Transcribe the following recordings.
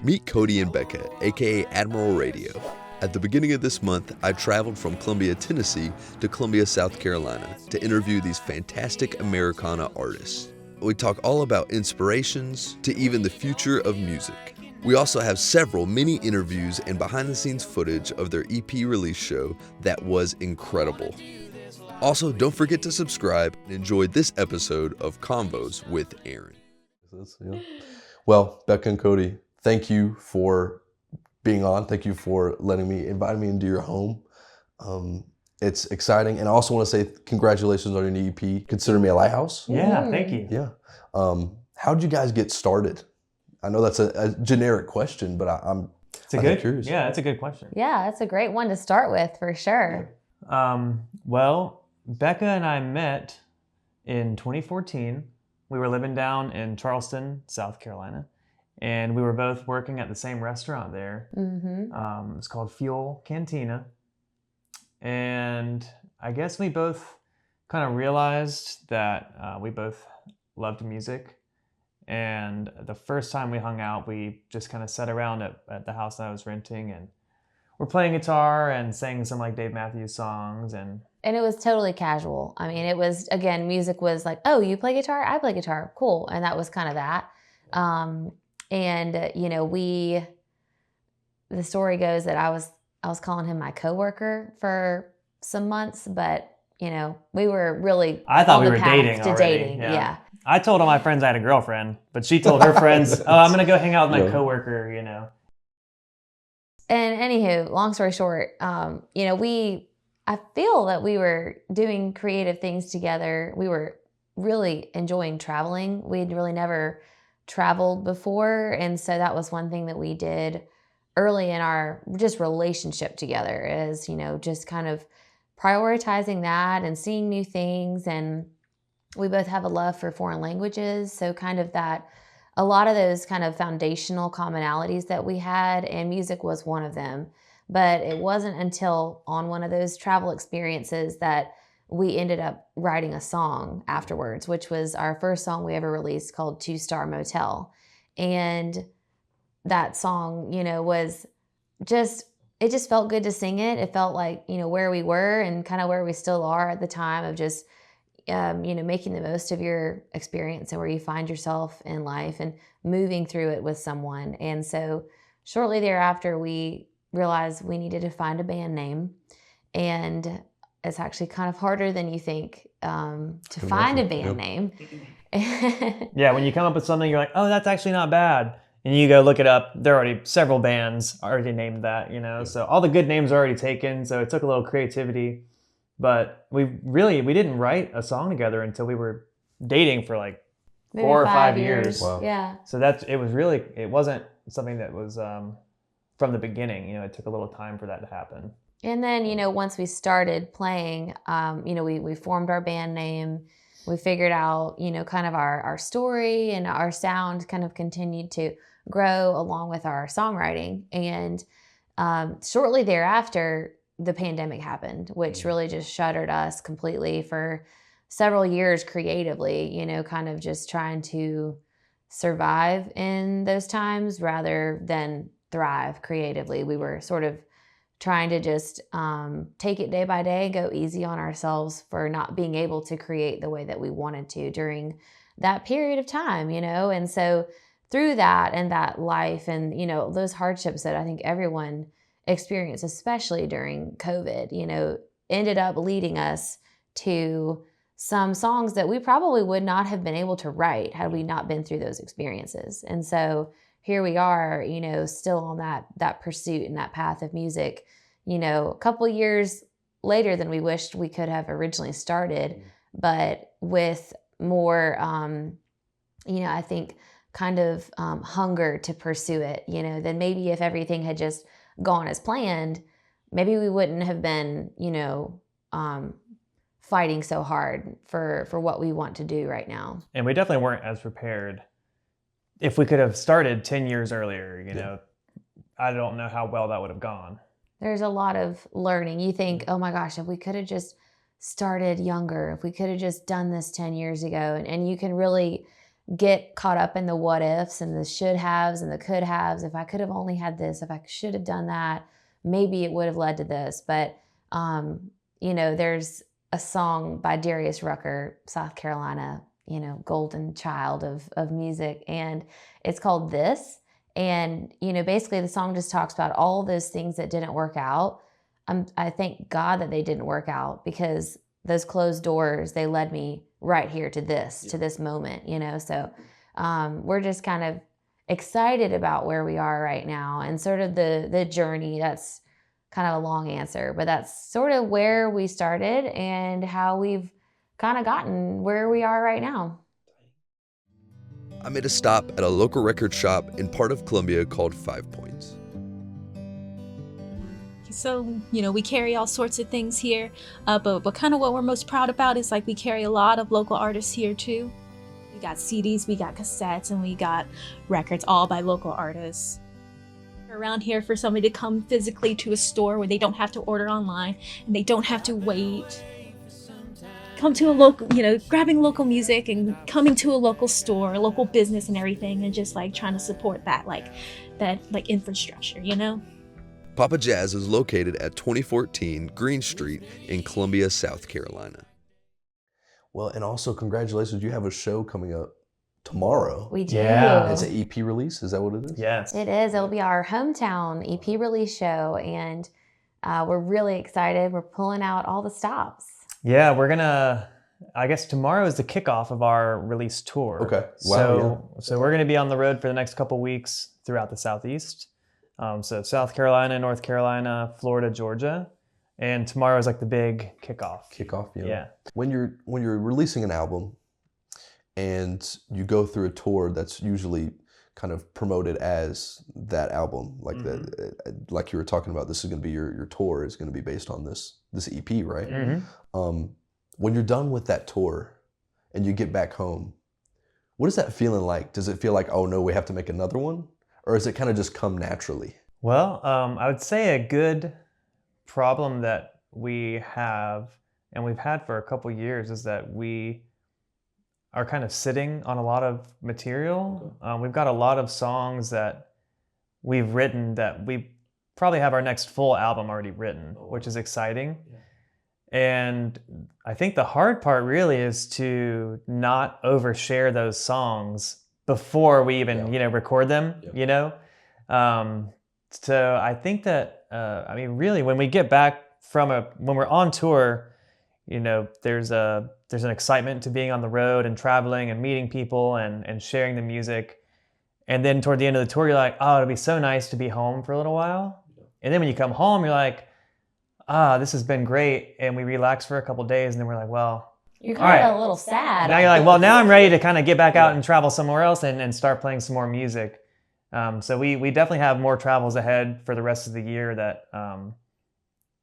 Meet Coty and Becca, aka Admiral Radio. At the beginning of this month, I traveled from Columbia, Tennessee to Columbia, South Carolina to interview these fantastic Americana artists. We talk all about inspirations to even the future of music. We also have several mini interviews and behind-the-scenes footage of their EP release show that was incredible. Also, don't forget to subscribe and enjoy this episode of Convos with Aaron. Well, Becca and Coty, thank you for being on. Thank you for inviting me into your home. It's exciting. And I also want to say congratulations on your new EP, Consider Me a Lighthouse. Yeah, thank you. Yeah. How'd you guys get started? I know that's a generic question, but I'm curious. Yeah, that's a good question. Yeah, that's a great one to start with for sure. Well, Becca and I met in 2014. We were living down in Charleston, South Carolina, and we were both working at the same restaurant there. Mm-hmm. It's called Fuel Cantina. And I guess we both kind of realized that we both loved music. And the first time we hung out, we just kind of sat around at the house that I was renting, and we're playing guitar and sang some like Dave Matthews songs. And it was totally casual. I mean, it was, again, music was like, oh, you play guitar? I play guitar. Cool. And that was kind of that. The story goes that I was calling him my coworker for some months, but we were really I thought on we the were path dating to already. dating. Yeah. I told all my friends I had a girlfriend, but she told her friends, oh, I'm going to go hang out with my coworker, And anywho, long story short, I feel that we were doing creative things together. We were really enjoying traveling. We'd really never traveled before. And so that was one thing that we did early in our just relationship together is, just kind of prioritizing that and seeing new things. And we both have a love for foreign languages. So kind of that, a lot of those kind of foundational commonalities that we had, and music was one of them. But it wasn't until on one of those travel experiences that we ended up writing a song afterwards, which was our first song we ever released called 2-Star Motel. And that song, was just, it just felt good to sing it. It felt like, where we were and kind of where we still are at the time of just, making the most of your experience and where you find yourself in life and moving through it with someone. And so shortly thereafter, we realized we needed to find a band name. And it's actually kind of harder than you think to find a band name. Yeah, when you come up with something, you're like, oh, that's actually not bad. And you go look it up. There are already several bands already named that, So all the good names are already taken. So it took a little creativity. But we didn't write a song together until we were dating for like Maybe 4 or 5 years. Wow. Yeah. So it wasn't something that was from the beginning. It took a little time for that to happen. And then, once we started playing, we formed our band name. We figured out, kind of our story, and our sound kind of continued to grow along with our songwriting. And shortly thereafter, the pandemic happened, which really just shuttered us completely for several years creatively, kind of just trying to survive in those times rather than thrive creatively. We were sort of trying to just take it day by day, go easy on ourselves for not being able to create the way that we wanted to during that period of time, And so through that and that life and, those hardships that I think everyone experienced, especially during COVID, ended up leading us to some songs that we probably would not have been able to write had we not been through those experiences. And so here we are, still on that pursuit and that path of music, a couple years later than we wished we could have originally started, but with more, I think kind of hunger to pursue it, than maybe if everything had just gone as planned, maybe we wouldn't have been, fighting so hard for what we want to do right now. And we definitely weren't as prepared. If we could have started 10 years earlier, I don't know how well that would have gone. There's a lot of learning. You think, oh my gosh, if we could have just started younger, if we could have just done this 10 years ago, and you can really get caught up in the what ifs and the should haves and the could haves. If I could have only had this, if I should have done that, maybe it would have led to this. But, there's a song by Darius Rucker, South Carolina, golden child of music. And it's called This. And, basically the song just talks about all those things that didn't work out. I thank God that they didn't work out, because those closed doors, they led me right here to this moment, So we're just kind of excited about where we are right now and sort of the journey. That's kind of a long answer, but that's sort of where we started and how we've kind of gotten where we are right now. I made a stop at a local record shop in part of Columbia called 5 Points. So, we carry all sorts of things here, but kind of what we're most proud about is we carry a lot of local artists here too. We got CDs, we got cassettes, and we got records all by local artists. We're around here for somebody to come physically to a store where they don't have to order online and they don't have to wait. Come to a local, grabbing local music and coming to a local store, a local business and everything, and just trying to support that infrastructure, Papa Jazz is located at 2014 Green Street in Columbia, South Carolina. Well, and also congratulations, you have a show coming up tomorrow. We do. Yeah. It's an EP release, is that what it is? Yes. It is. It'll be our hometown EP release show, and we're really excited. We're pulling out all the stops. Yeah, we're gonna. I guess tomorrow is the kickoff of our release tour. Okay. Wow. So we're gonna be on the road for the next couple weeks throughout the Southeast. So South Carolina, North Carolina, Florida, Georgia, and tomorrow is the big kickoff. Yeah. When you're releasing an album and you go through a tour that's usually kind of promoted as that album, like you were talking about, this is going to be your tour is going to be based on this EP, right? Mm-hmm. When you're done with that tour and you get back home, what is that feeling like? Does it feel like, oh no, we have to make another one? Or does it kind of just come naturally? Well, I would say a good problem that we have, and we've had for a couple years, is that we are kind of sitting on a lot of material. We've got a lot of songs that we've written that we probably have our next full album already written, which is exciting. Yeah. And I think the hard part really is to not overshare those songs before we even, record them, So I think that, really when we get back when we're on tour, there's an excitement to being on the road and traveling and meeting people and sharing the music. And then toward the end of the tour, you're like, oh, it'd be so nice to be home for a little while. And then when you come home, you're like, this has been great. And we relax for a couple of days. And then we're like, well, you're kind of a little sad. Now you're like, well, now I'm ready to kind of get back out and travel somewhere else and start playing some more music. So we definitely have more travels ahead for the rest of the year that,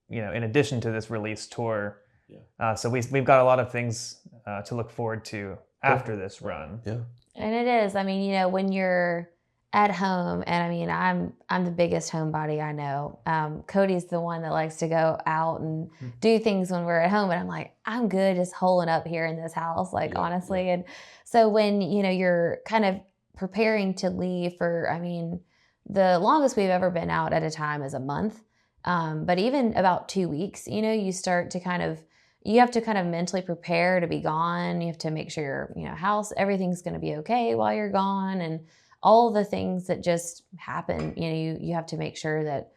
in addition to this release tour. Yeah. So we've got a lot of things to look forward to after this run. Yeah. And it is. When you're at home, and I'm the biggest homebody I know. Coty's the one that likes to go out and do things when we're at home, and I'm like, I'm good just holing up here in this house, honestly. Yeah. And so when you're kind of preparing to leave for, the longest we've ever been out at a time is a month, but even about 2 weeks, you start to you have to kind of mentally prepare to be gone. You have to make sure your house, everything's going to be okay while you're gone, and all the things that just happen, you have to make sure that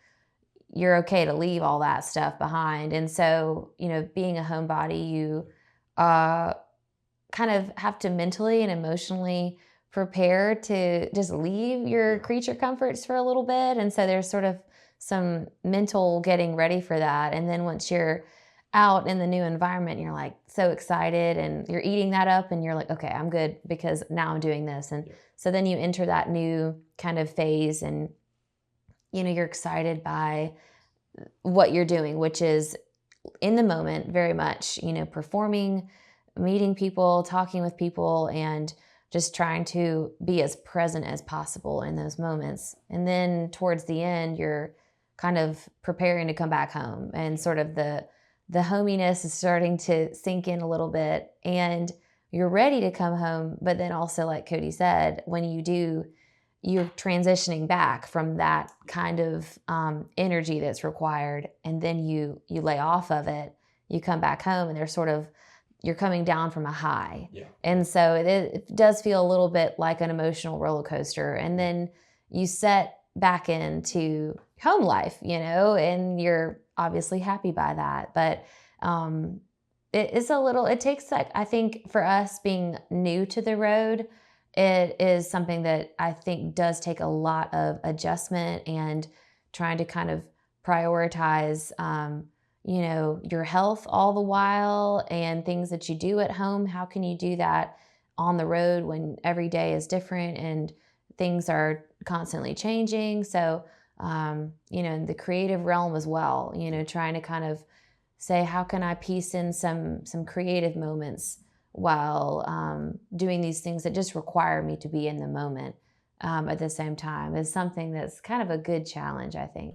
you're okay to leave all that stuff behind. And so, being a homebody, you kind of have to mentally and emotionally prepare to just leave your creature comforts for a little bit. And so there's sort of some mental getting ready for that. And then once you're out in the new environment, you're like so excited and you're eating that up and you're like, okay, I'm good because now I'm doing this. And so then you enter that new kind of phase and, you're excited by what you're doing, which is in the moment very much, performing, meeting people, talking with people, and just trying to be as present as possible in those moments. And then towards the end, you're kind of preparing to come back home, and sort of the hominess is starting to sink in a little bit, and you're ready to come home, but then also, like Coty said, when you do, you're transitioning back from that kind of energy that's required, and then you lay off of it. You come back home, and you're coming down from a high. Yeah. And so it does feel a little bit like an emotional roller coaster. And then you set back into home life, and you're obviously happy by that. But it takes, like, I think for us being new to the road, it is something that I think does take a lot of adjustment and trying to kind of prioritize, your health all the while, and things that you do at home. How can you do that on the road when every day is different and things are constantly changing? So, in the creative realm as well, trying to kind of say, how can I piece in some creative moments while doing these things that just require me to be in the moment at the same time, is something that's kind of a good challenge, I think,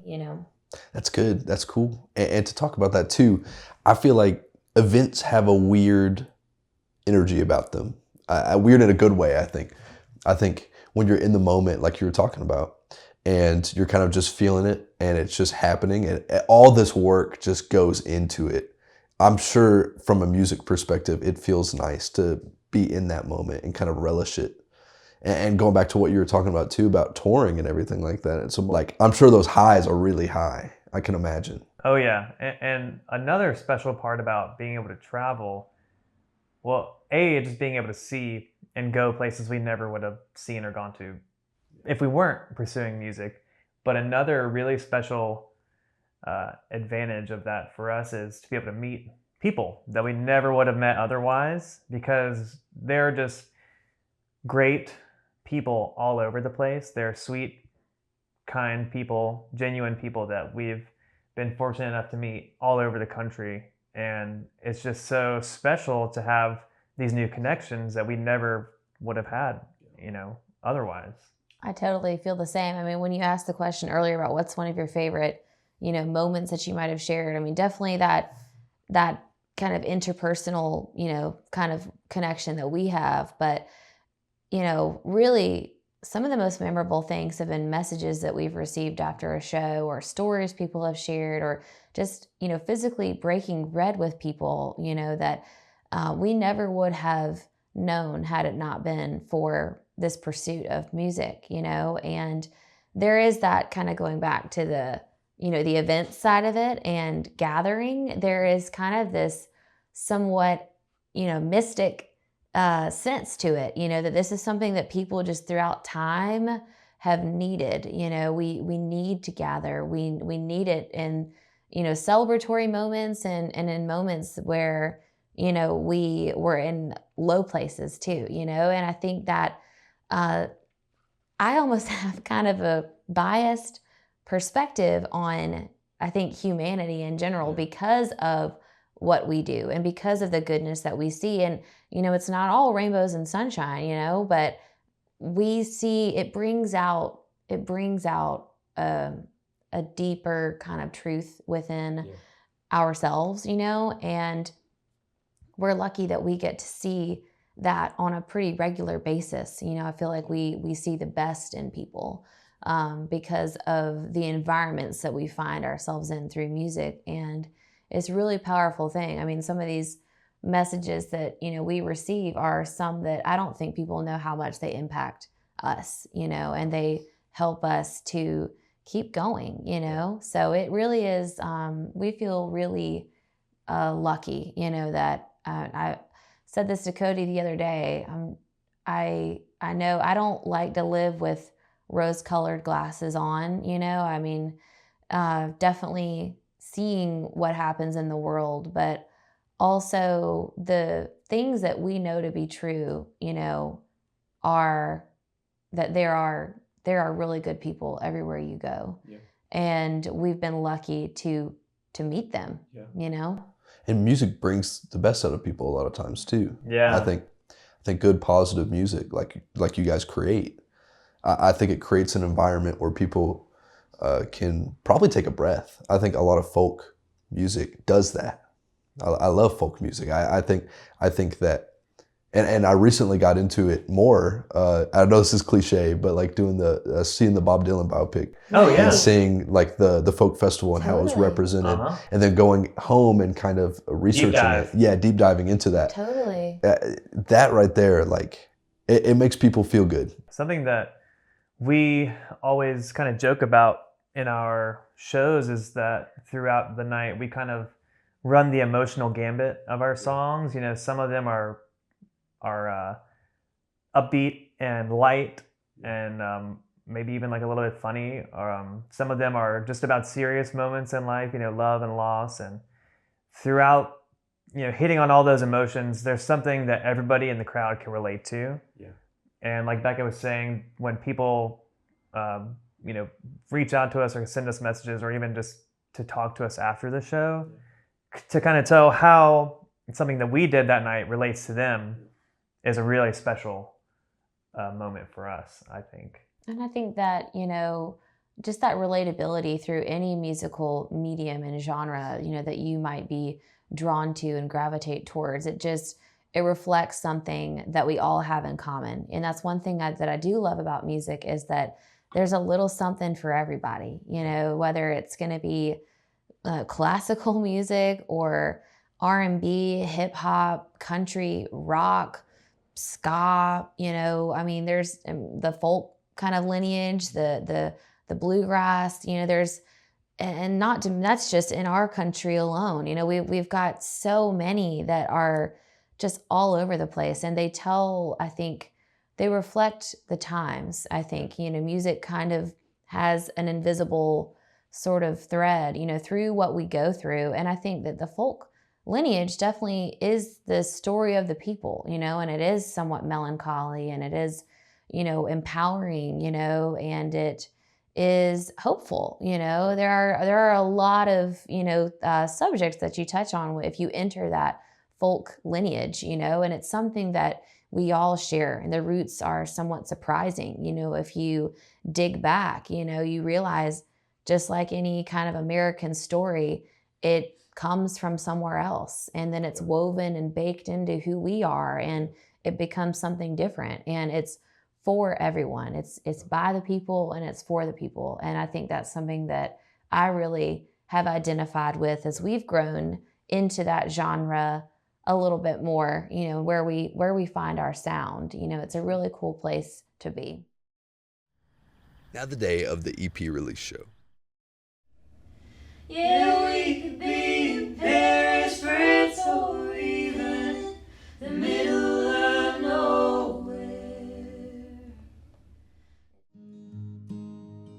That's good. That's cool. And to talk about that too, I feel like events have a weird energy about them. Weird in a good way, I think. I think when you're in the moment, like you were talking about, and you're kind of just feeling it, and it's just happening, and all this work just goes into it. I'm sure from a music perspective, it feels nice to be in that moment and kind of relish it. And going back to what you were talking about too, about touring and everything like that. And so, like, I'm sure those highs are really high. I can imagine. Oh yeah, and another special part about being able to travel, well, just being able to see and go places we never would have seen or gone to if we weren't pursuing music. But another really special advantage of that for us is to be able to meet people that we never would have met otherwise, because they're just great people all over the place. They're sweet, kind people, genuine people that we've been fortunate enough to meet all over the country. And it's just so special to have these new connections that we never would have had, otherwise. I totally feel the same. I mean, when you asked the question earlier about what's one of your favorite, moments that you might have shared, I mean, definitely that kind of interpersonal, kind of connection that we have. But, really some of the most memorable things have been messages that we've received after a show, or stories people have shared, or just, physically breaking bread with people, that we never would have known had it not been for this pursuit of music, and there is that kind of going back to the, the event side of it and gathering. There is kind of this somewhat, mystic sense to it, that this is something that people just throughout time have needed. We need to gather. We need it in, celebratory moments and in moments where, we were in low places too, and I think that I almost have kind of a biased perspective on, I think, humanity in general because of what we do and because of the goodness that we see. And, it's not all rainbows and sunshine, but we see it brings out a deeper kind of truth within ourselves, and we're lucky that we get to see that on a pretty regular basis. I feel like we see the best in people because of the environments that we find ourselves in through music. And it's a really powerful thing. I mean, some of these messages that, we receive are some that I don't think people know how much they impact us, and they help us to keep going, So it really is, we feel really lucky, that I said this to Coty the other day. I know I don't like to live with rose-colored glasses on, I mean, definitely seeing what happens in the world, but also the things that we know to be true, are that there are really good people everywhere you go. Yeah. And we've been lucky to meet them, And music brings the best out of people a lot of times too. Yeah. I think good, positive music like you guys create, I think it creates an environment where people can probably take a breath. I think a lot of folk music does that. I love folk music. I think that And I recently got into it more. I know this is cliche, but like doing the seeing the Bob Dylan biopic Oh yeah. and seeing like the folk festival and how it was Totally. represented, Uh-huh. and then going home and kind of researching dive. it. Yeah, deep diving into that. Totally. That right there, like it makes people feel good. Something that we always kind of joke about in our shows is that throughout the night we kind of run the emotional gambit of our songs. You know, some of them are upbeat and light and maybe even like a little bit funny. Some of them are just about serious moments in life, you know, love and loss. And throughout, you know, hitting on all those emotions, there's something that everybody in the crowd can relate to. Yeah. And like Becca was saying, when people, you know, reach out to us or send us messages or even just to talk to us after the show, to kind of tell how something that we did that night relates to them is a really special moment for us, I think. And I think that, you know, just that relatability through any musical medium and genre, you know, that you might be drawn to and gravitate towards, it reflects something that we all have in common. And that's one thing that I do love about music is that there's a little something for everybody, you know, whether it's going to be classical music or R&B, hip hop, country, rock, ska, you know, I mean, there's the folk kind of lineage, the bluegrass, you know, that's just in our country alone. You know, we've got so many that are just all over the place, and I think they reflect the times. I think, you know, music kind of has an invisible sort of thread, you know, through what we go through. And I think that the folk lineage definitely is the story of the people, you know, and it is somewhat melancholy and it is, you know, empowering, you know, and it is hopeful. You know, there are a lot of, you know, subjects that you touch on if you enter that folk lineage, you know, and it's something that we all share, and the roots are somewhat surprising. You know, if you dig back, you know, you realize just like any kind of American story, it comes from somewhere else, and then it's woven and baked into who we are, and it becomes something different, and it's for everyone. It's by the people and it's for the people. And I think that's something that I really have identified with as we've grown into that genre a little bit more, you know, where we find our sound. You know, it's a really cool place to be. Now the day of the EP release show. Yeah, we could be in Paris, France, or even the middle of nowhere.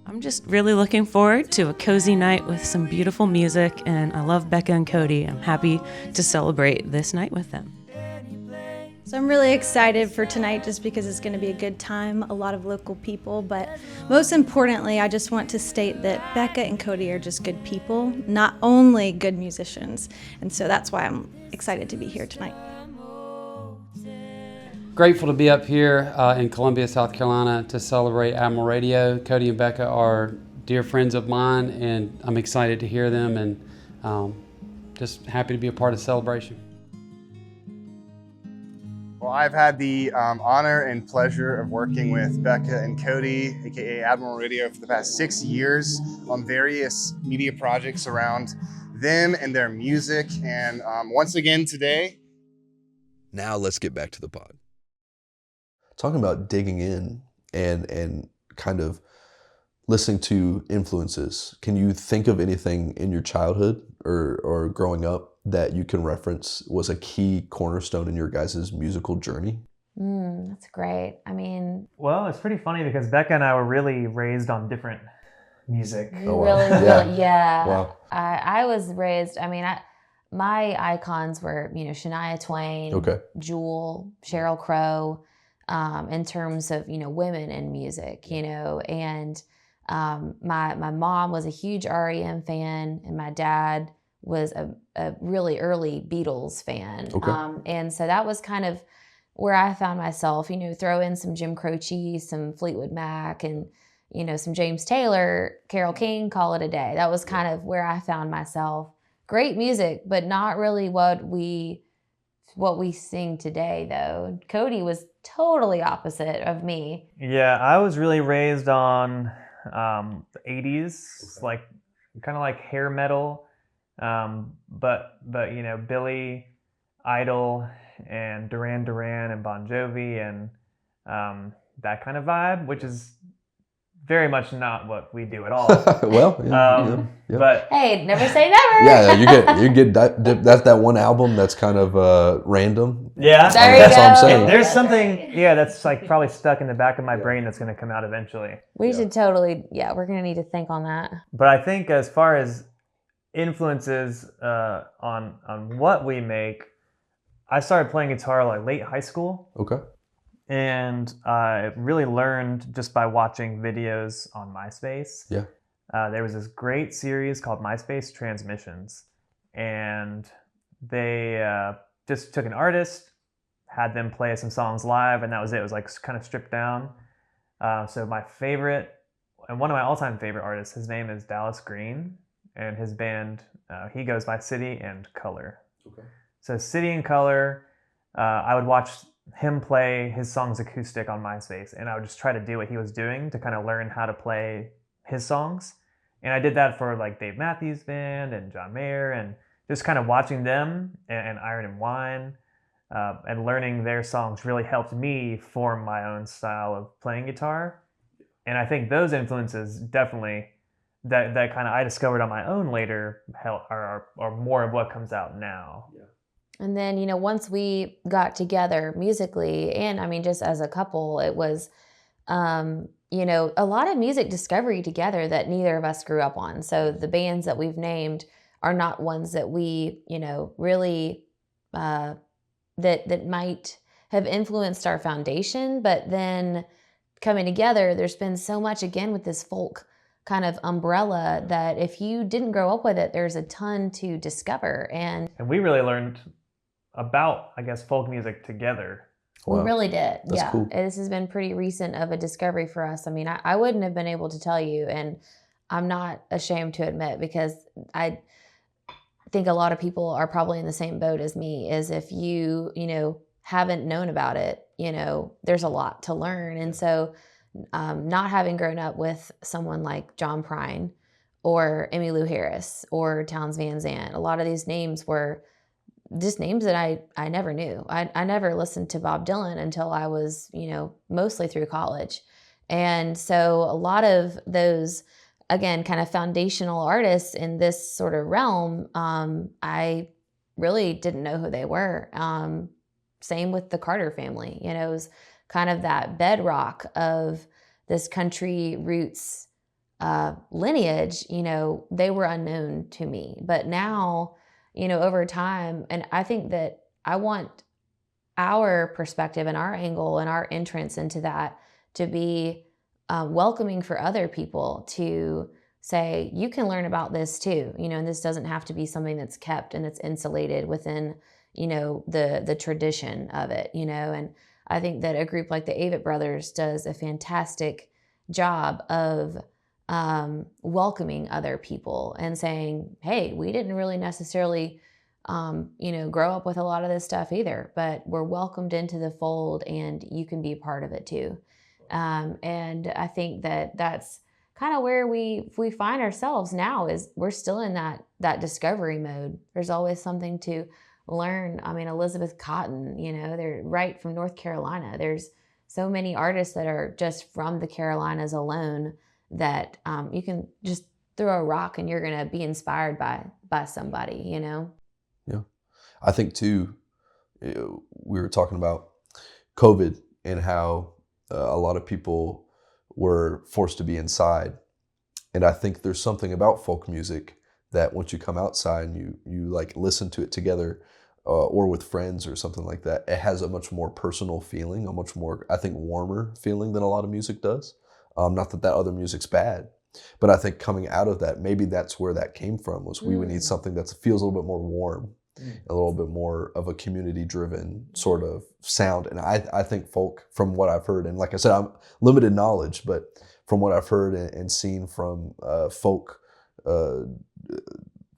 I'm just really looking forward to a cozy night with some beautiful music, and I love Becca and Coty. I'm happy to celebrate this night with them. So I'm really excited for tonight just because it's going to be a good time, a lot of local people, but most importantly, I just want to state that Becca and Coty are just good people, not only good musicians. And so that's why I'm excited to be here tonight. Grateful to be up here in Columbia, South Carolina to celebrate Admiral Radio. Coty and Becca are dear friends of mine, and I'm excited to hear them, and just happy to be a part of the celebration. Well, I've had the honor and pleasure of working with Becca and Coty, aka Admiral Radio, for the past 6 years on various media projects around them and their music. And once again today. Now let's get back to the pod. Talking about digging in and kind of listening to influences, can you think of anything in your childhood or growing up that you can reference was a key cornerstone in your guys' musical journey? That's great. I mean, Well, it's pretty funny because Becca and I were really raised on different music. we Oh, wow. really, yeah. Wow. I was raised, I mean, my icons were, you know, Shania Twain, Okay. Jewel, Sheryl Crow, in terms of, you know, women in music, you know, and my mom was a huge REM fan, and my dad was a really early Beatles fan. Okay. And so that was kind of where I found myself, you know, throw in some Jim Croce, some Fleetwood Mac, and, you know, some James Taylor, Carole King, call it a day. That was kind of where I found myself. Great music, but not really what we what we sing today, though. Coty was totally opposite of me. Yeah, I was really raised on the 80s, like kind of like hair metal, but you know, Billy Idol and Duran Duran and Bon Jovi and that kind of vibe, which is very much not what we do at all. Well, yeah. But Hey, never say never. Yeah, you get that's that one album that's kind of random. yeah, There you That's all I'm go. saying. there's something, yeah, that's like probably stuck in the back of my brain that's going to come out eventually. We should totally, we're going to need to think on that. But I think as far as influences on what we make, I started playing guitar like late high school, Okay. and I really learned just by watching videos on MySpace. Yeah. There was this great series called MySpace Transmissions, and they just took an artist, had them play some songs live, and that was it. It was like kind of stripped down. So my favorite, and one of my all-time favorite artists, his name is Dallas Green, and his band, he goes by City and Color. Okay. So City and Color, I would watch him play his songs acoustic on MySpace, and I would just try to do what he was doing to kind of learn how to play his songs. And I did that for like Dave Matthews Band and John Mayer, and just kind of watching them and Iron and Wine and learning their songs really helped me form my own style of playing guitar. And I think those influences definitely that kind of I discovered on my own later are more of what comes out now. Yeah. And then, you know, once we got together musically, and I mean, just as a couple, it was, you know, a lot of music discovery together that neither of us grew up on. So the bands that we've named are not ones that we, you know, really, that might have influenced our foundation. But then coming together, there's been so much, again, with this folk kind of umbrella that if you didn't grow up with it, there's a ton to discover. And we really learned about, I guess, folk music together. we Wow. really did. That's Yeah. cool. This has been pretty recent of a discovery for us. I mean, I wouldn't have been able to tell you, and I'm not ashamed to admit, because I think a lot of people are probably in the same boat as me, is if you know, haven't known about it, you know, there's a lot to learn. And so not having grown up with someone like John Prine or Emmylou Harris or Townes Van Zandt, a lot of these names were just names that I never knew. I never listened to Bob Dylan until I was, you know, mostly through college. And so a lot of those, again, kind of foundational artists in this sort of realm, I really didn't know who they were. Same with the Carter family. You know, it was kind of that bedrock of this country roots lineage. You know, they were unknown to me. But now, you know, over time, and I think that I want our perspective and our angle and our entrance into that to be welcoming for other people to say, you can learn about this too, you know, and this doesn't have to be something that's kept and it's insulated within, you know, the tradition of it, you know. And I think that a group like the Avett Brothers does a fantastic job of welcoming other people and saying, hey, we didn't really necessarily, you know, grow up with a lot of this stuff either, but we're welcomed into the fold and you can be part of it too. And I think that that's kind of where we find ourselves now, is we're still in that discovery mode. There's always something to learn. I mean, Elizabeth Cotton, you know, they're right from North Carolina. There's so many artists that are just from the Carolinas alone that you can just throw a rock and you're going to be inspired by somebody, you know? Yeah. I think too, we were talking about COVID and how a lot of people were forced to be inside. And I think there's something about folk music that once you come outside and you like listen to it together or with friends or something like that, it has a much more personal feeling, a much more, I think, warmer feeling than a lot of music does. Not that other music's bad, but I think coming out of that, maybe that's where that came from, was we would need something that feels a little bit more warm, a little bit more of a community-driven sort of sound. And I think folk, from what I've heard, and like I said, I'm limited knowledge, but from what I've heard and seen from folk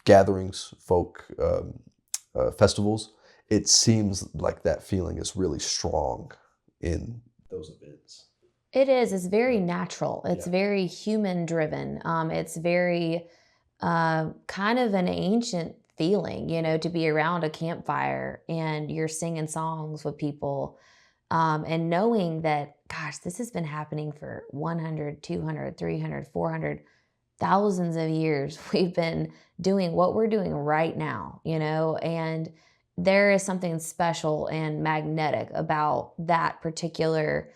gatherings, folk festivals, it seems like that feeling is really strong in those events. It is. It's very natural. It's Yeah. very human driven. It's very kind of an ancient feeling, to be around a campfire and you're singing songs with people, and knowing that, gosh, this has been happening for 100, 200, 300, 400, thousands of years. We've been doing what we're doing right now, and there is something special and magnetic about that particular,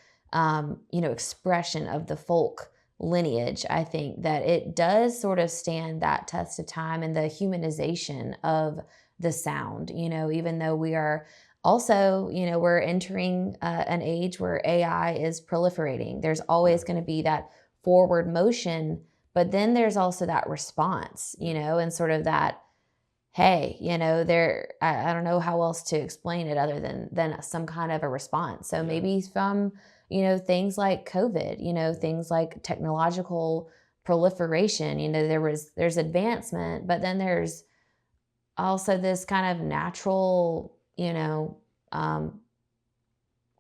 expression of the folk lineage. I think that it does sort of stand that test of time and the humanization of the sound, even though we are also, we're entering an age where AI is proliferating. There's always going to be that forward motion, but then there's also that response, and sort of that, hey, I don't know how else to explain it other than some kind of a response. So maybe from, things like COVID, things like technological proliferation, there's advancement, but then there's also this kind of natural,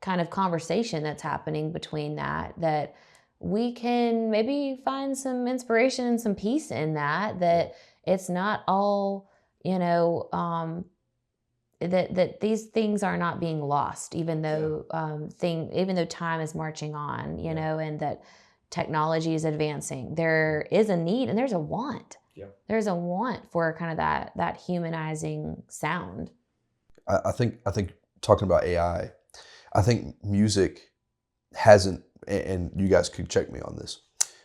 kind of conversation that's happening between that we can maybe find some inspiration and some peace in that it's not all, that these things are not being lost, even though time is marching on, and that technology is advancing. There is a need and there's a want. Yeah. There's a want for kind of that humanizing sound. I think talking about AI, I think music hasn't, and you guys could check me on this,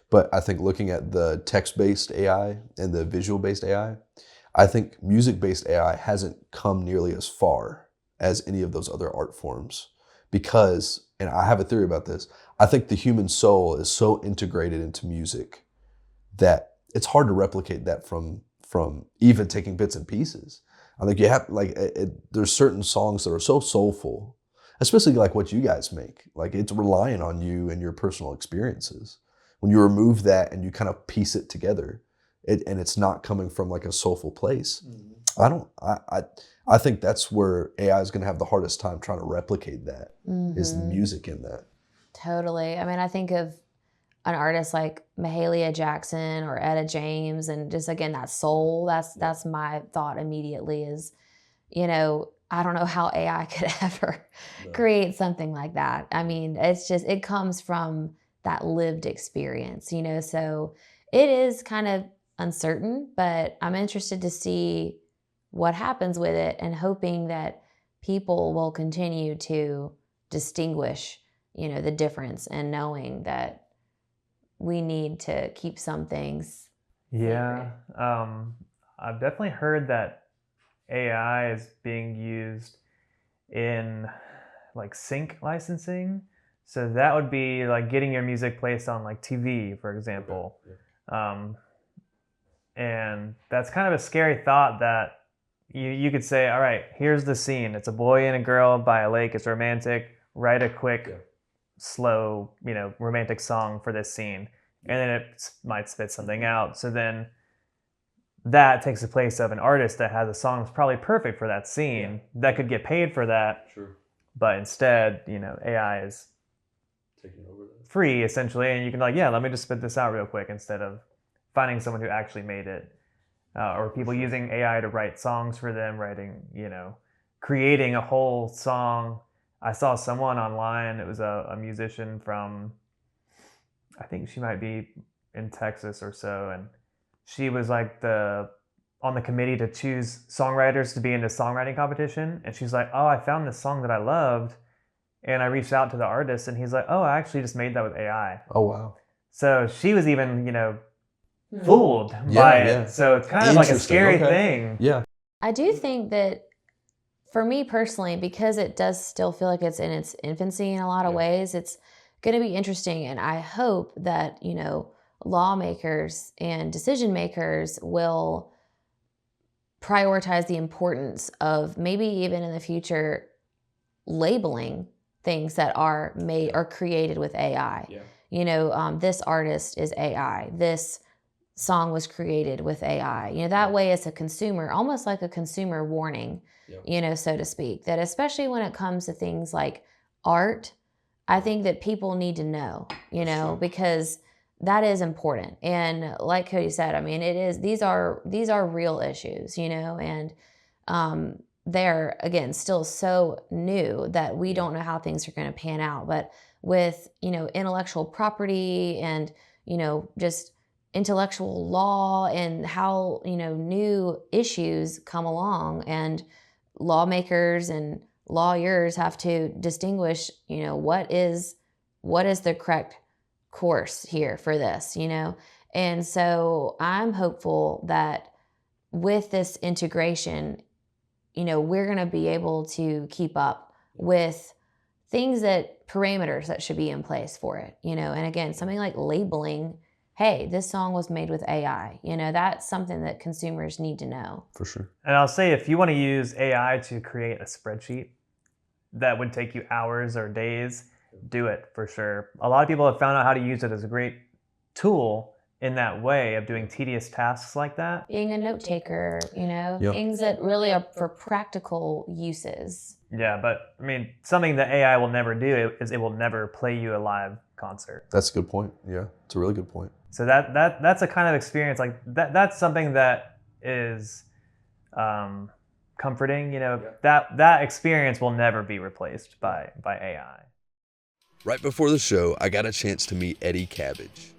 but I think looking at the text-based AI and the visual-based AI, I think music-based AI hasn't come nearly as far as any of those other art forms because, and I have a theory about this, I think the human soul is so integrated into music that it's hard to replicate that from even taking bits and pieces. I think you have, there's certain songs that are so soulful, especially like what you guys make. Like it's relying on you and your personal experiences. When you remove that and you kind of piece it together, and it's not coming from like a soulful place. Mm-hmm. I think that's where AI is going to have the hardest time trying to replicate that, mm-hmm. is the music in that. Totally. I mean, I think of an artist like Mahalia Jackson or Etta James, and just again that soul. That's my thought immediately is, I don't know how AI could ever create something like that. I mean, it comes from that lived experience, so it is kind of uncertain, but I'm interested to see what happens with it and hoping that people will continue to distinguish, the difference and knowing that we need to keep some things. Yeah. I've definitely heard that AI is being used in like sync licensing. So that would be like getting your music placed on like TV, for example. Okay. Yeah. And that's kind of a scary thought that you could say, all right, here's the scene. It's a boy and a girl by a lake. It's romantic. Write a quick, slow, romantic song for this scene. And then it might spit something out. So then that takes the place of an artist that has a song that's probably perfect for that scene that could get paid for that. Sure. But instead, AI is taking over that. Free essentially. And you can let me just spit this out real quick instead of finding someone who actually made it, or people using AI to write songs for them, creating a whole song. I saw someone online, it was a musician from, I think she might be in Texas or so, and she was like on the committee to choose songwriters to be in the songwriting competition, and she's like, oh, I found this song that I loved, and I reached out to the artist, and he's like, oh, I actually just made that with AI. Oh, wow. So she was even, fooled by it. So it's kind of like a scary thing. Yeah. I do think that for me personally, because it does still feel like it's in its infancy in a lot of ways, it's going to be interesting. And I hope that, lawmakers and decision makers will prioritize the importance of maybe even in the future labeling things that are made or created with AI. Yeah. This artist is AI. This song was created with AI. You know, that way as a consumer, almost like a consumer warning, you know, so to speak, that especially when it comes to things like art, I think that people need to know, you know, because that is important. And like Coty said, I mean, these are real issues, you know, and they're, again, still so new that we don't know how things are going to pan out. But with, you know, intellectual property and, you know, just intellectual law and how, you know, new issues come along, and lawmakers and lawyers have to distinguish, you know, what is the correct course here for this, you know. And so I'm hopeful that with this integration, you know, we're going to be able to keep up with parameters that should be in place for it, you know. And again, something like labeling, hey, this song was made with AI, you know, that's something that consumers need to know. For sure. And I'll say, if you want to use AI to create a spreadsheet that would take you hours or days, do it for sure. A lot of people have found out how to use it as a great tool in that way of doing tedious tasks like that. Being a note taker, you know, Yep. things that really are for practical uses. Yeah, but I mean, something that AI will never do is it will never play you a live concert. That's a good point. Yeah, it's a really good point. So that's a kind of experience, like that's something that is comforting, you know. That experience will never be replaced by AI. Right before the show, I got a chance to meet Eddie Cabbage.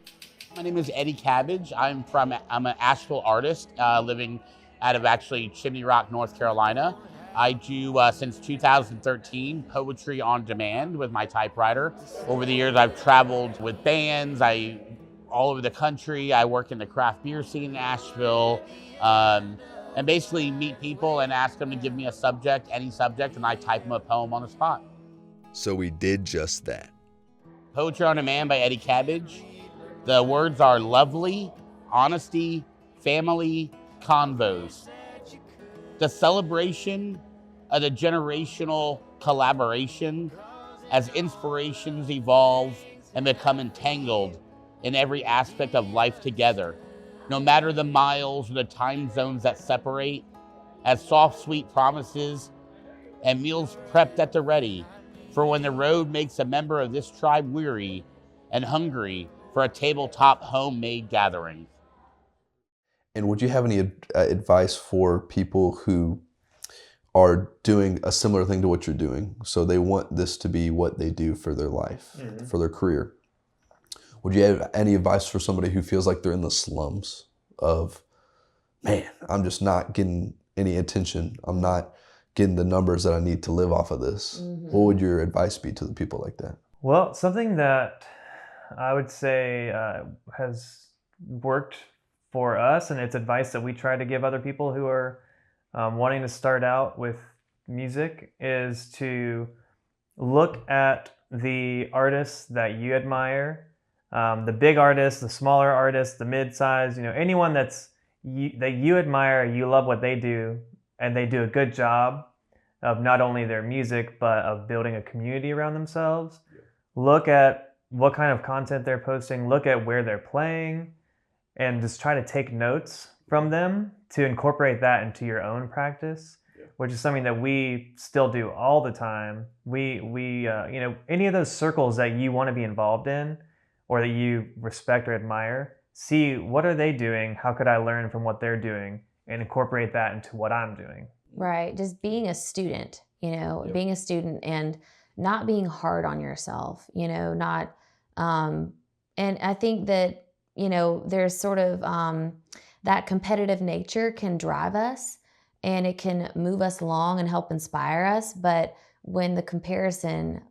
My name is Eddie Cabbage. I'm an Asheville artist living out of actually Chimney Rock, North Carolina. I do, since 2013, poetry on demand with my typewriter. Over the years, I've traveled with bands all over the country. I work in the craft beer scene in Asheville, and basically meet people and ask them to give me a subject, any subject, and I type them a poem on the spot. So we did just that. Poetry on Demand by Eddie Cabbage. The words are lovely, honesty, family, convos. The celebration of the generational collaboration as inspirations evolve and become entangled in every aspect of life together. No matter the miles or the time zones that separate, as soft, sweet promises and meals prepped at the ready, for when the road makes a member of this tribe weary and hungry for a tabletop homemade gathering. And would you have any advice for people who are doing a similar thing to what you're doing? So they want this to be what they do for their life, for their career. Would you have any advice for somebody who feels like they're in the slums of, man, I'm just not getting any attention. I'm not getting the numbers that I need to live off of this. What would your advice be to the people like that? Well, something that I would say has worked for us, and it's advice that we try to give other people who are wanting to start out with music, is to look at the artists that you admire, the big artists, the smaller artists, the mid-size, you know, anyone that you admire, you love what they do, and they do a good job of not only their music, but of building a community around themselves. Look at what kind of content they're posting, look at where they're playing, and just try to take notes from them to incorporate that into your own practice, which is something that we still do all the time. We you know, any of those circles that you want to be involved in or that you respect or admire, see what are they doing, how could I learn from what they're doing, and incorporate that into what I'm doing. Right. Just being a student, you know, being a student and not being hard on yourself, you know, not, and I think that, you know, there's sort of that competitive nature can drive us and it can move us along and help inspire us. But when the comparison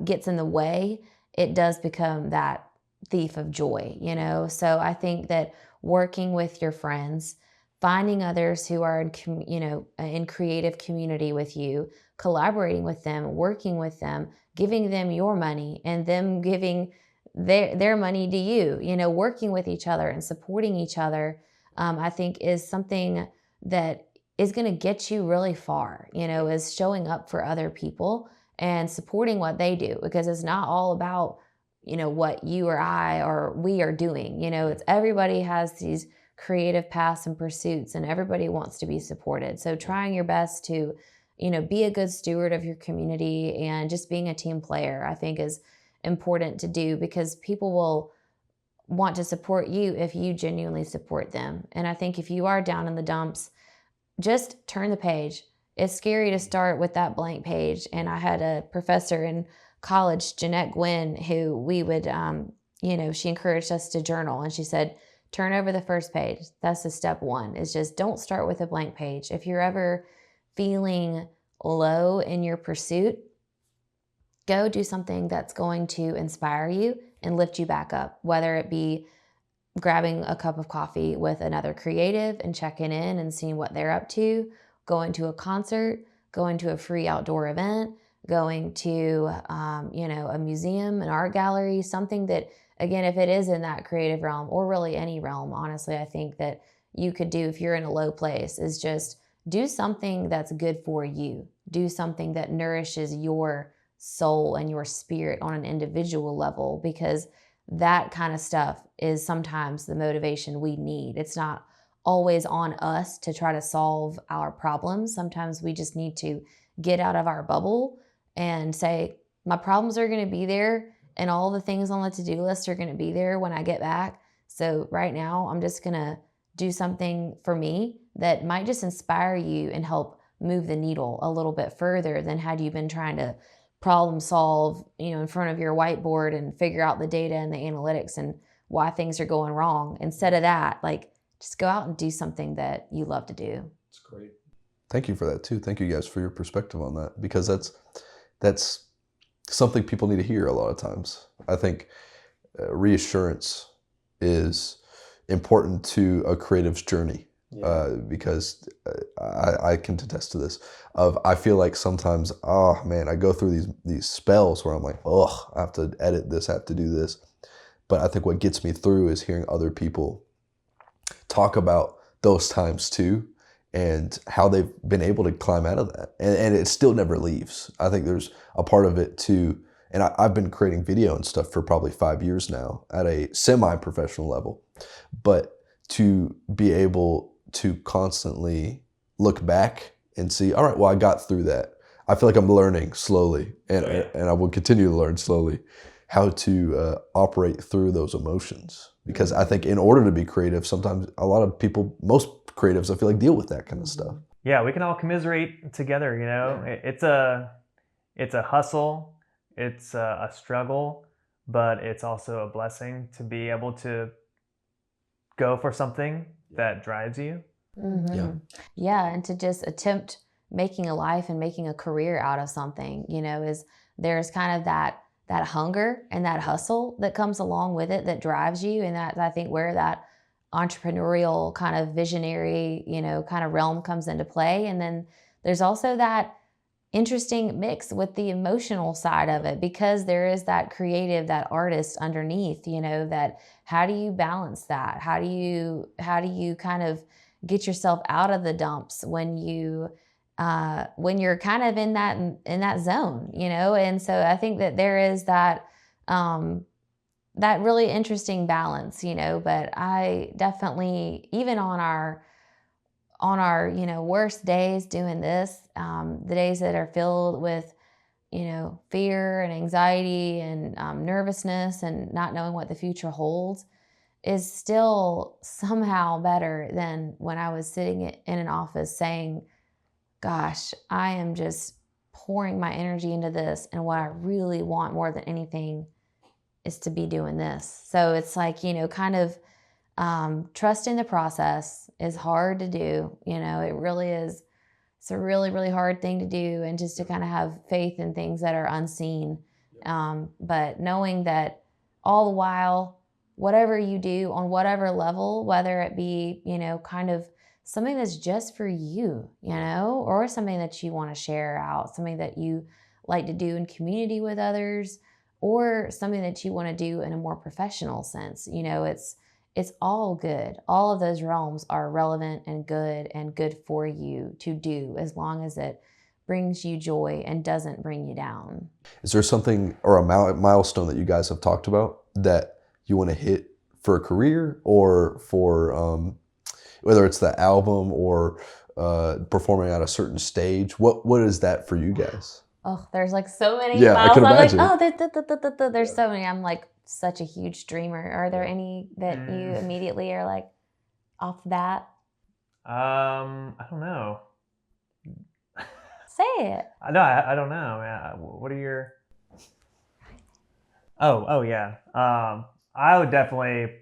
gets in the way, it does become that thief of joy, you know? So I think that working with your friends, finding others who are in creative community with you, collaborating with them, working with them, giving them your money and them giving their money to you, you know, working with each other and supporting each other, I think is something that is going to get you really far, you know, is showing up for other people and supporting what they do, because it's not all about what you or I or we are doing. It's everybody has these creative paths and pursuits, and everybody wants to be supported. So trying your best to, be a good steward of your community and just being a team player, I think is important to do, because people will want to support you if you genuinely support them. And I think if you are down in the dumps, just turn the page. It's scary to start with that blank page. And I had a professor in college, Jeanette Gwynn, who we would, she encouraged us to journal. And she said, turn over the first page. That's the step one, is just don't start with a blank page. If you're ever feeling low in your pursuit, go do something that's going to inspire you and lift you back up, whether it be grabbing a cup of coffee with another creative and checking in and seeing what they're up to, going to a concert, going to a free outdoor event, going to, a museum, an art gallery, something that, again, if it is in that creative realm, or really any realm, honestly, I think that you could do if you're in a low place, is just do something that's good for you. Do something that nourishes your soul and your spirit on an individual level, because that kind of stuff is sometimes the motivation we need. It's not always on us to try to solve our problems. Sometimes we just need to get out of our bubble and say, my problems are going to be there, and all the things on the to-do list are going to be there when I get back. So right now, I'm just going to do something for me that might just inspire you and help move the needle a little bit further than had you been trying to problem solve, in front of your whiteboard and figure out the data and the analytics and why things are going wrong. Instead of that, just go out and do something that you love to do. That's great. Thank you for that too. Thank you guys for your perspective on that, because that's something people need to hear a lot of times. I think reassurance is important to a creative's journey. Because I can attest to this. I feel like sometimes, I go through these spells where I'm like, I have to edit this, I have to do this. But I think what gets me through is hearing other people talk about those times too, and how they've been able to climb out of that. And it still never leaves. I think there's a part of it too. And I've been creating video and stuff for probably 5 years now at a semi-professional level. But to be able to constantly look back and see, all right, well, I got through that. I feel like I'm learning slowly, and I will continue to learn slowly how to operate through those emotions. Because I think in order to be creative, sometimes a lot of people, most creatives, I feel like, deal with that kind of stuff. Yeah, we can all commiserate together, It's a hustle, it's a struggle, but it's also a blessing to be able to go for something that drives you. Mm-hmm. Yeah, and to just attempt making a life and making a career out of something, is there's kind of that hunger and that hustle that comes along with it that drives you, and that I think where that entrepreneurial kind of visionary, kind of realm comes into play. And then there's also that interesting mix with the emotional side of it, because there is that creative, that artist underneath, that how do you balance that? How do you kind of get yourself out of the dumps when you're kind of in that zone, And so I think that there is that that really interesting balance, but I definitely, even on our worst days doing this, the days that are filled with fear and anxiety and nervousness and not knowing what the future holds, is still somehow better than when I was sitting in an office saying, gosh, I am just pouring my energy into this, and what I really want more than anything is to be doing this. So it's like, kind of trusting the process is hard to do. It really is. It's a really, really hard thing to do, and just to kind of have faith in things that are unseen. But knowing that all the while, whatever you do on whatever level, whether it be, kind of something that's just for you, or something that you want to share out, something that you like to do in community with others, or something that you want to do in a more professional sense, it's all good. All of those realms are relevant and good for you to do, as long as it brings you joy and doesn't bring you down. Is there something or a milestone that you guys have talked about that you want to hit for a career or for whether it's the album or performing at a certain stage? What is that for you guys? Oh, there's like so many Yeah, I miles. can I'm like, imagine. oh, there's so many. I'm like such a huge dreamer. Are there any that you immediately are like off the bat? I don't know. Say it. No, I don't know. Yeah. What are your? Oh yeah. I would definitely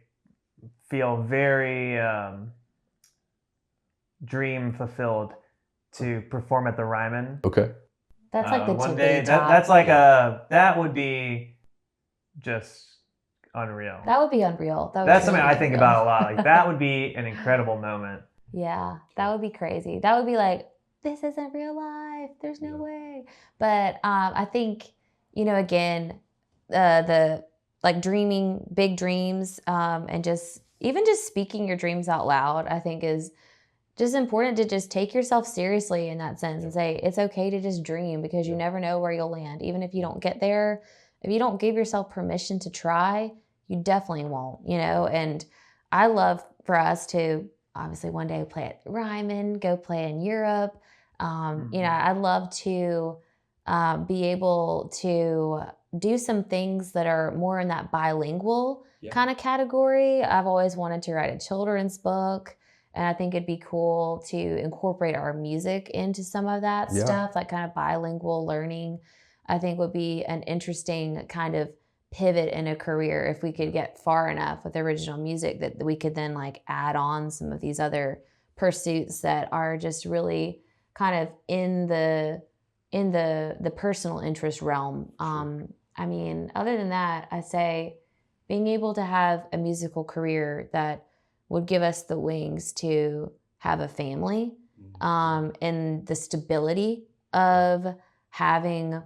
feel very dream fulfilled to perform at the Ryman. Okay. That's like the one tippity day. top. That's like that would be just unreal. That would be unreal. That's something I think about a lot. Like that would be an incredible moment. Yeah, that would be crazy. That would be like, this isn't real life. There's no way. But I think, again, the like dreaming big dreams and just speaking your dreams out loud, I think is just important to just take yourself seriously in that sense and say it's okay to just dream because you never know where you'll land. Even if you don't get there, if you don't give yourself permission to try, you definitely won't, And I love for us to obviously one day play at Ryman, go play in Europe. I'd love to be able to do some things that are more in that bilingual kind of category. I've always wanted to write a children's book, and I think it'd be cool to incorporate our music into some of that stuff, that kind of bilingual learning. I think would be an interesting kind of pivot in a career if we could get far enough with original music that we could then like add on some of these other pursuits that are just really kind of in the personal interest realm. Other than that, I say being able to have a musical career that would give us the wings to have a family, and the stability of having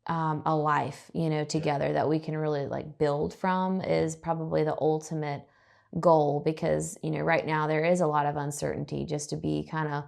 a life, together that we can really like build from is probably the ultimate goal because, right now there is a lot of uncertainty, just to be kind of,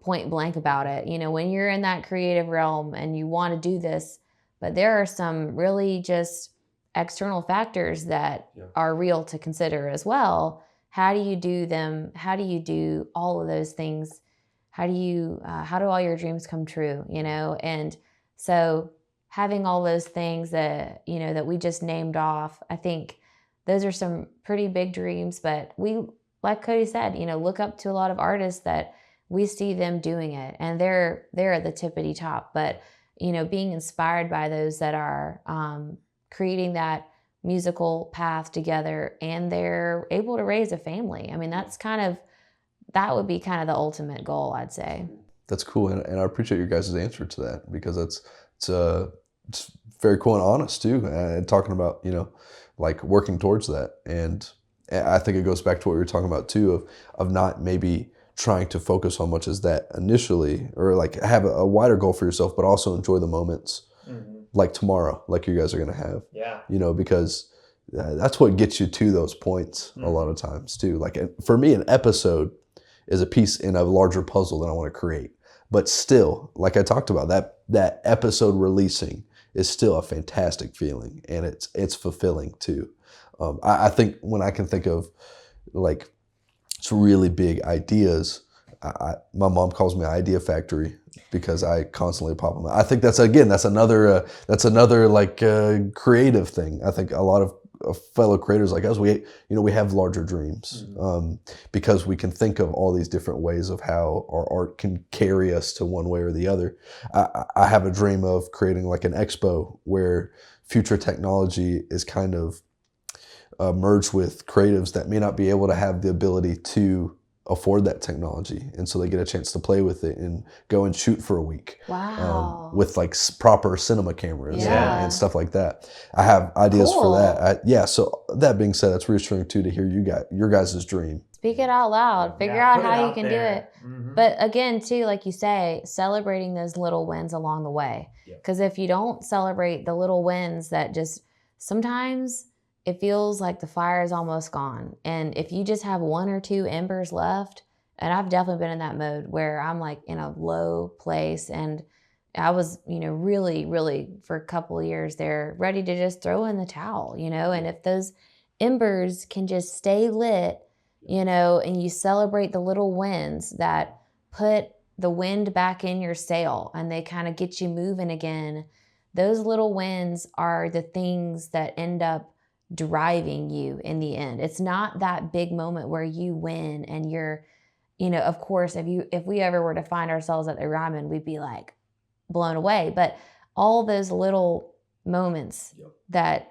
point blank about it. When you're in that creative realm and you want to do this, but there are some really just external factors that are real to consider as well. How do you do them? How do you do all of those things? How do all your dreams come true? And so having all those things that, that we just named off, I think those are some pretty big dreams, but we, like Coty said, look up to a lot of artists that we see them doing it and they're at the tippity top, but, being inspired by those that are creating that musical path together and they're able to raise a family. That would be kind of the ultimate goal, I'd say. That's cool. And I appreciate your guys' answer to that because it's very cool and honest too. And talking about, like working towards that. And I think it goes back to what we were talking about too, of not maybe trying to focus on much as that initially, or like have a wider goal for yourself, but also enjoy the moments like tomorrow, like you guys are going to have, because that's what gets you to those points a lot of times too. Like for me, an episode is a piece in a larger puzzle that I want to create, but still, like I talked about, that episode releasing is still a fantastic feeling and it's fulfilling too. I think when I can think of like some really big ideas, my mom calls me Idea Factory because I constantly pop them out. I think that's another like creative thing. I think a lot of fellow creators like us, we have larger dreams because we can think of all these different ways of how our art can carry us to one way or the other. I have a dream of creating like an expo where future technology is kind of merged with creatives that may not be able to have the ability to afford that technology, and so they get a chance to play with it and go and shoot for a week. Wow. With like proper cinema cameras and stuff like that. I have ideas for that. So that being said, that's reassuring too to hear your guys' dream. Speak it out loud. Figure out how you can do it. But again, too, like you say, celebrating those little wins along the way. Because if you don't celebrate the little wins, that just sometimes it feels like the fire is almost gone. And if you just have one or two embers left, And I've definitely been in that mode where I'm like in a low place, and I was, really, really for a couple of years there, ready to just throw in the towel, and if those embers can just stay lit, and you celebrate the little wins that put the wind back in your sail and they kind of get you moving again, those little wins are the things that end up driving you in the end. It's not that big moment where you win and you're, of course, if we ever were to find ourselves at the Ryman, we'd be like blown away. But all those little moments that,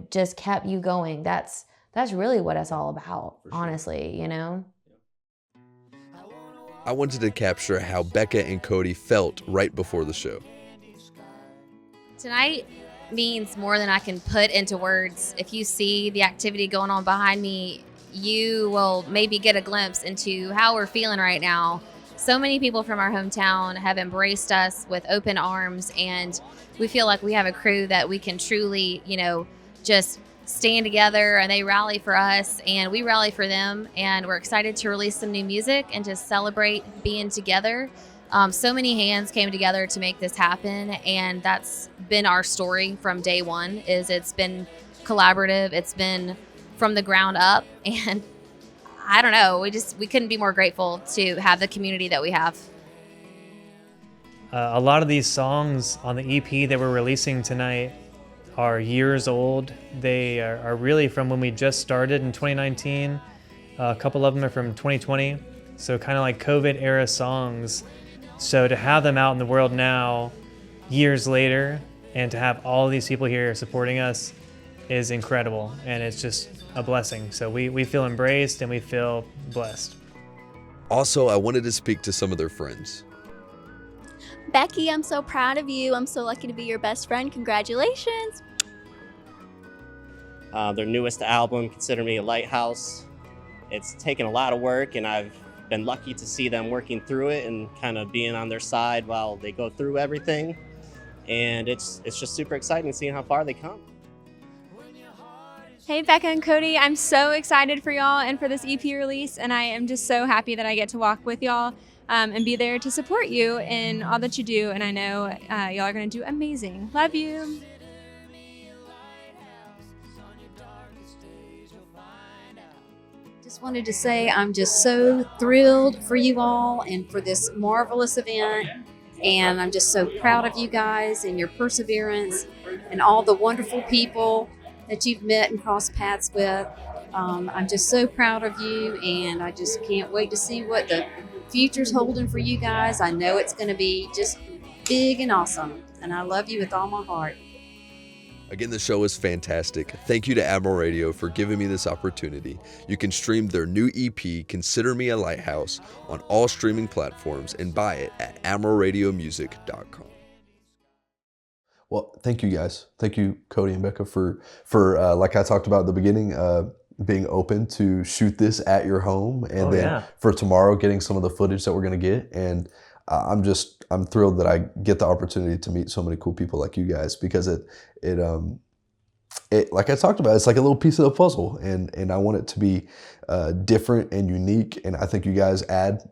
just kept you going, that's really what it's all about, honestly, I wanted to capture how Becca and Coty felt right before the show. Tonight means more than I can put into words. If you see the activity going on behind me, you will maybe get a glimpse into how we're feeling right now. So many people from our hometown have embraced us with open arms, and we feel like we have a crew that we can truly, just stand together, and they rally for us and we rally for them. And we're excited to release some new music and just celebrate being together. So many hands came together to make this happen, and that's been our story from day one. It's been collaborative. It's been from the ground up, and I don't know, we couldn't be more grateful to have the community that we have. A lot of these songs on the EP that we're releasing tonight are years old. They are really from when we just started in 2019. A couple of them are from 2020, so kind of like COVID era songs. So to have them out in the world now, years later, and to have all these people here supporting us is incredible, and it's just a blessing. So we feel embraced and we feel blessed. Also, I wanted to speak to some of their friends. Becky, I'm so proud of you. I'm so lucky to be your best friend. Congratulations. Their newest album, Consider Me a Lighthouse. It's taken a lot of work, and I've been lucky to see them working through it and kind of being on their side while they go through everything. And it's just super exciting seeing how far they come. Hey, Becca and Coty, I'm so excited for y'all and for this EP release, and I am just so happy that I get to walk with y'all and be there to support you in all that you do, and I know y'all are going to do amazing. Love you. Just wanted to say I'm just so thrilled for you all and for this marvelous event, and I'm just so proud of you guys and your perseverance and all the wonderful people that you've met and crossed paths with. I'm just so proud of you, and I just can't wait to see what the future's holding for you guys. I know it's going to be just big and awesome, and I love you with all my heart. Again, the show is fantastic. Thank you to Admiral Radio for giving me this opportunity. You can stream their new EP, Consider Me a Lighthouse, on all streaming platforms and buy it at admiralradiomusic.com. Well, thank you guys. Thank you, Coty and Becca, for like I talked about at the beginning, being open to shoot this at your home, and for tomorrow getting some of the footage that we're gonna get. And I'm thrilled that I get the opportunity to meet so many cool people like you guys, because it like I talked about, it's like a little piece of the puzzle, and I want it to be different and unique. And I think you guys add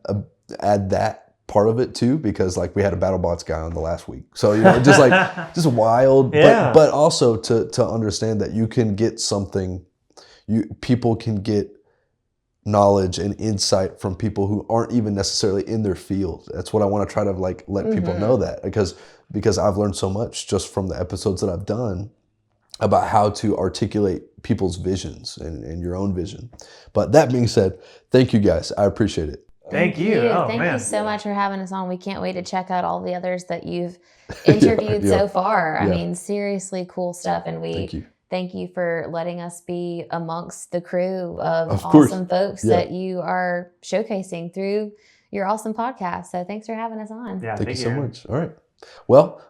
that part of it too, because like we had a BattleBots guy on the last week, so just like just wild, but also to understand that you can get something, people can get knowledge and insight from people who aren't even necessarily in their field. That's what I want to try to like let people know, that because I've learned so much just from the episodes that I've done about how to articulate people's visions and your own vision. But that being said, thank you guys. I appreciate it. Thank you. Oh, Thank man. you so much for having us on. We can't wait to check out all the others that you've interviewed so far. I mean, seriously cool stuff. And we thank you for letting us be amongst the crew of awesome folks that you are showcasing through your awesome podcast. So thanks for having us on. Yeah, thank you so much. All right. Well,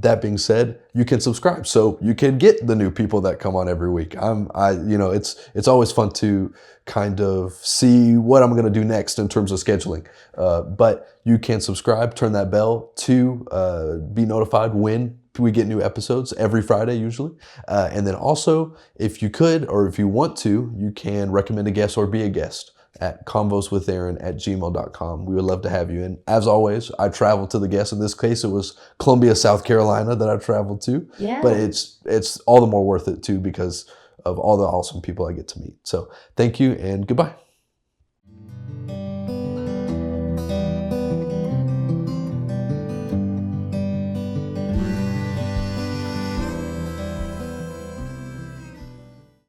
that being said, you can subscribe so you can get the new people that come on every week. It's always fun to kind of see what I'm going to do next in terms of scheduling. But you can subscribe, turn that bell to be notified when we get new episodes every Friday usually. And then also, if you could, or if you want to, you can recommend a guest or be a guest. at convoswithaaron@gmail.com. We would love to have you. And as always, I travel to the guests. In this case, it was Columbia, South Carolina that I traveled to. Yeah. But it's all the more worth it too because of all the awesome people I get to meet. So thank you and goodbye.